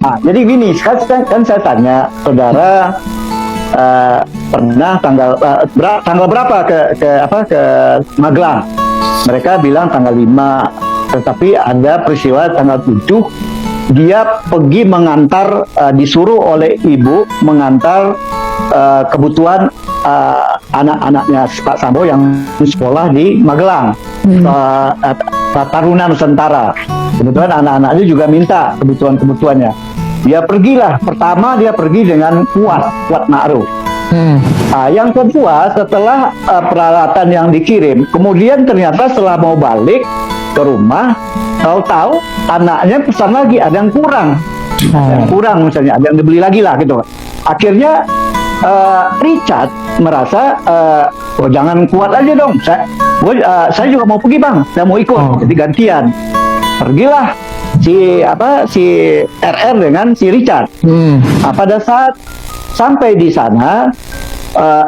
Nah, jadi gini, kan saya tanya saudara, pernah tanggal berapa ke Magelang? Mereka bilang tanggal 5, tetapi ada peristiwa tanggal 7 dia pergi mengantar, disuruh oleh ibu mengantar kebutuhan anak-anaknya Pak Sambo yang sekolah di Magelang, Taruna Nusantara. Kebetulan anak-anaknya juga minta kebutuhan-kebutuhannya. Dia pergilah, pertama dia pergi dengan Kuat Ma'ruf. Yang kedua, setelah peralatan yang dikirim, kemudian ternyata setelah mau balik ke rumah, tahu-tahu anaknya pesan lagi, ada yang kurang. Yang kurang misalnya, ada yang dibeli lagi lah gitu. Akhirnya Richard merasa, oh jangan Kuat aja dong, saya juga mau pergi bang, saya mau ikut. Jadi gantian, pergilah si RR dengan si Richard. Pada saat sampai di sana,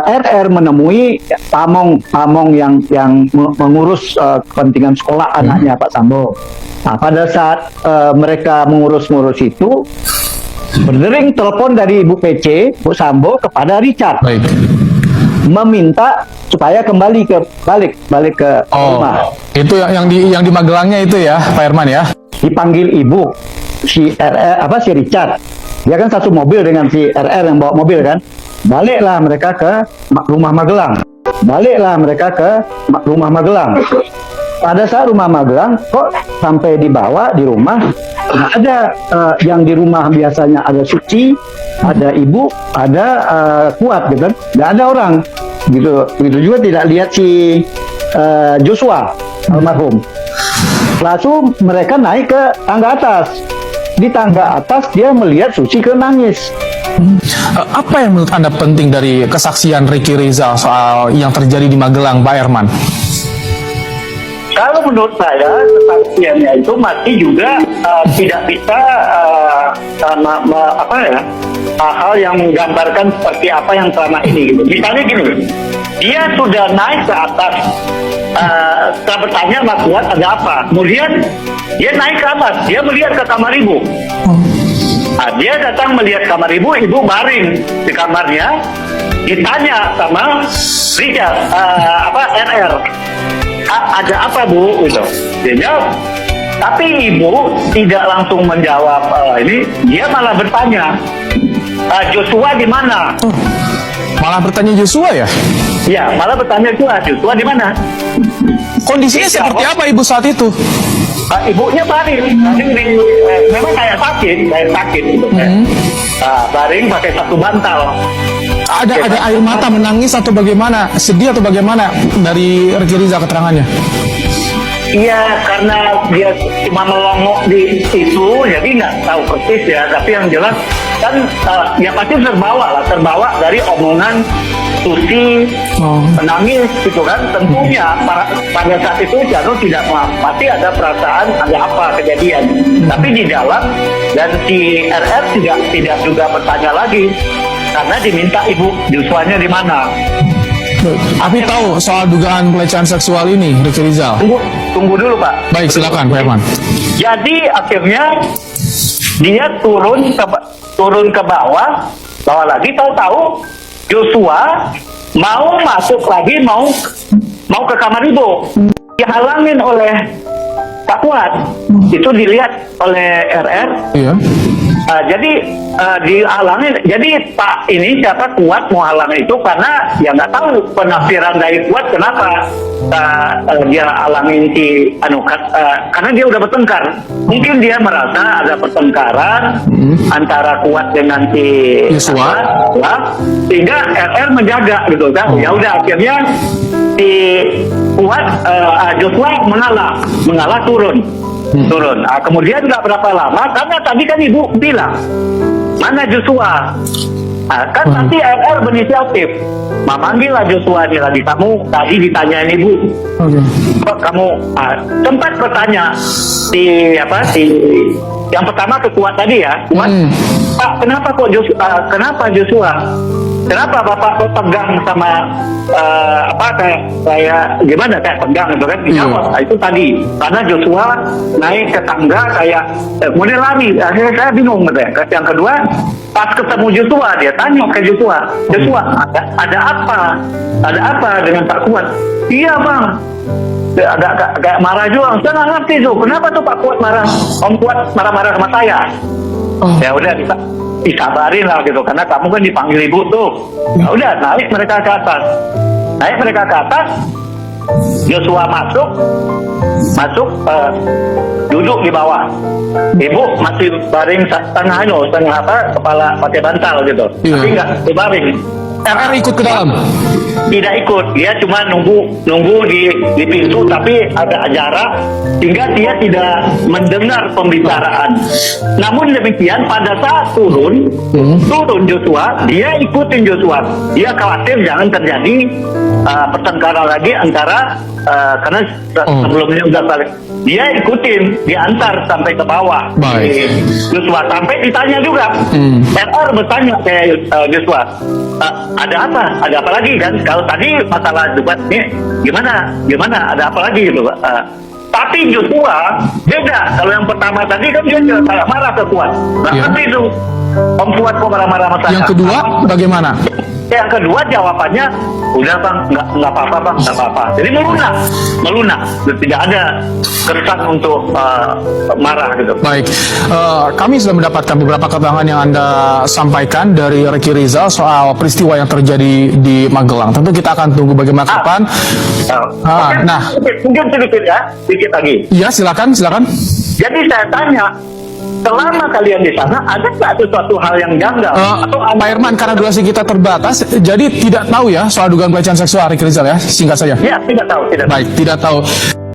RR menemui pamong yang mengurus kepentingan sekolah anaknya Pak Sambo. Nah, pada saat mereka mengurus itu, berdering telepon dari Ibu PC, Bu Sambo kepada Richard. Baik. Meminta supaya kembali balik ke rumah. Itu yang di Magelangnya itu ya, Pak Herman ya. Dipanggil ibu si Richard. Dia kan satu mobil dengan si RR yang bawa mobil kan. Baliklah mereka ke rumah Magelang. Pada saat rumah Magelang, kok sampai dibawa di rumah, nggak ada yang di rumah biasanya ada Suci, ada ibu, ada Kuat gitu kan. Nggak ada orang. Gitu juga tidak lihat si Joshua almarhum. Lalu mereka naik ke tangga atas. Di tangga atas dia melihat Suci nangis. Apa yang menurut Anda penting dari kesaksian Ricky Rizal soal yang terjadi di Magelang, Pak Herman? Kalau menurut saya kesaksiannya itu masih juga tidak bisa hal yang menggambarkan seperti apa yang selama ini gitu. Misalnya gini, dia sudah naik ke atas, saya bertanya Mas Kuat ada apa, kemudian dia naik ke atas, dia melihat ke kamar ibu. Dia datang melihat kamar ibu baring di kamarnya, ditanya sama Richard, RR, ada apa Bu? Gitu. Dia jawab, tapi ibu tidak langsung menjawab ini, dia malah bertanya, Joshua di mana? Malah bertanya Joshua ya? Ya, malah bertanya Joshua di mana? Kondisinya seperti apa ibu saat itu? Ibunya baring, memang kayak sakit gitu. Baring pakai satu bantal. Ada air mata menangis atau bagaimana? Sedih atau bagaimana dari Ricky Rizal keterangannya? Iya, karena dia cuma melongok di situ, jadi nggak tahu persis ya. Tapi yang jelas kan ya pasti terbawa dari omongan Susi, menangis gitu kan. Tentunya pada saat itu Jano tidak pasti ada perasaan ada apa kejadian. Tapi di dalam dan si RR tidak juga bertanya lagi karena diminta ibu Joshua-nya di mana. Tapi tahu soal dugaan pelecehan seksual ini, Ricky Rizal? Tunggu dulu Pak. Baik, silakan Pak Herman. Jadi akhirnya dia turun ke bawah lagi, tahu-tahu Joshua mau masuk lagi, mau ke kamar ibu, dihalangin oleh Pak Kuat. Itu dilihat oleh RR. Iya. Jadi dihalangin. Jadi Pak ini siapa Kuat mau halangin itu karena ya nggak tahu penafsiran dari Kuat kenapa dia halangin si karena dia udah bertengkar. Mungkin dia merasa ada pertengkaran antara Kuat dengan si Joshua, sehingga RR menjaga gitu kan. Ya udah akhirnya si Kuat Joshua mengalah turun. Kemudian nggak berapa lama, karena tadi kan ibu bilang mana Joshua, kan nanti RR berinisiatif memanggil Joshua dia lagi, kamu tadi ditanyain ibu, kamu sempat bertanya si yang pertama ke Kuat tadi ya, Kuat, Pak kenapa Joshua kenapa bapak kok tegang sama kayak gimana kayak tegang gitu kan? Dijawab, nah, itu tadi karena Joshua naik ke tangga kayak kemudian lari. Akhirnya saya bingung gitu ya. Yang kedua, pas ketemu Joshua dia tanya ke Joshua, ada apa? Ada apa dengan Pak Kuat? Iya bang, agak kayak marah juga. Saya nggak ngerti tuh, kenapa tuh Pak Kuat marah? Om Kuat marah-marah sama saya. Ya udah disabarin lah gitu, karena kamu kan dipanggil ibu tuh. Ya udah naik mereka ke atas. Joshua masuk duduk di bawah. Ibu masih baring setengah kepala pakai bantal gitu. Iya. Tapi nggak dibaring. RR ikut ke dalam? Tidak ikut, dia cuma nunggu di pintu, tapi ada jarak sehingga dia tidak mendengar pembicaraan. Namun demikian pada saat turun Joshua, dia ikutin Joshua. Dia khawatir jangan terjadi pertengkaran lagi antara karena sebelumnya udah saling. Dia ikutin, diantar sampai ke bawah. Baik. Joshua sampai ditanya juga. RR bertanya ke Joshua, ada apa lagi kan? Kalau tadi masalah debat ini gimana? Ada apa lagi gitu, Pak? Tapi Joshua beda. Kalau yang pertama tadi kan dia kayak marah ke Kuat. Tapi itu Om Kuat kok marah-marah sama saya. Yang kedua bagaimana? Yang kedua jawabannya, udah bang, nggak apa-apa bang, nggak apa-apa. Jadi melunak, tidak ada kesan untuk marah gitu. Baik, kami sudah mendapatkan beberapa keterangan yang Anda sampaikan dari Ricky Rizal soal peristiwa yang terjadi di Magelang. Tentu kita akan tunggu bagaimana ke depan. Mungkin sedikit lagi. Iya, silakan. Jadi saya tanya, selama kalian di sana ada nggak sesuatu hal yang janggal? Pak Herman, karena durasi kita terbatas, jadi tidak tahu ya soal dugaan pelecehan seksual Ricky Rizal ya, singkat saja. Ya, tidak tahu. Baik, tidak tahu.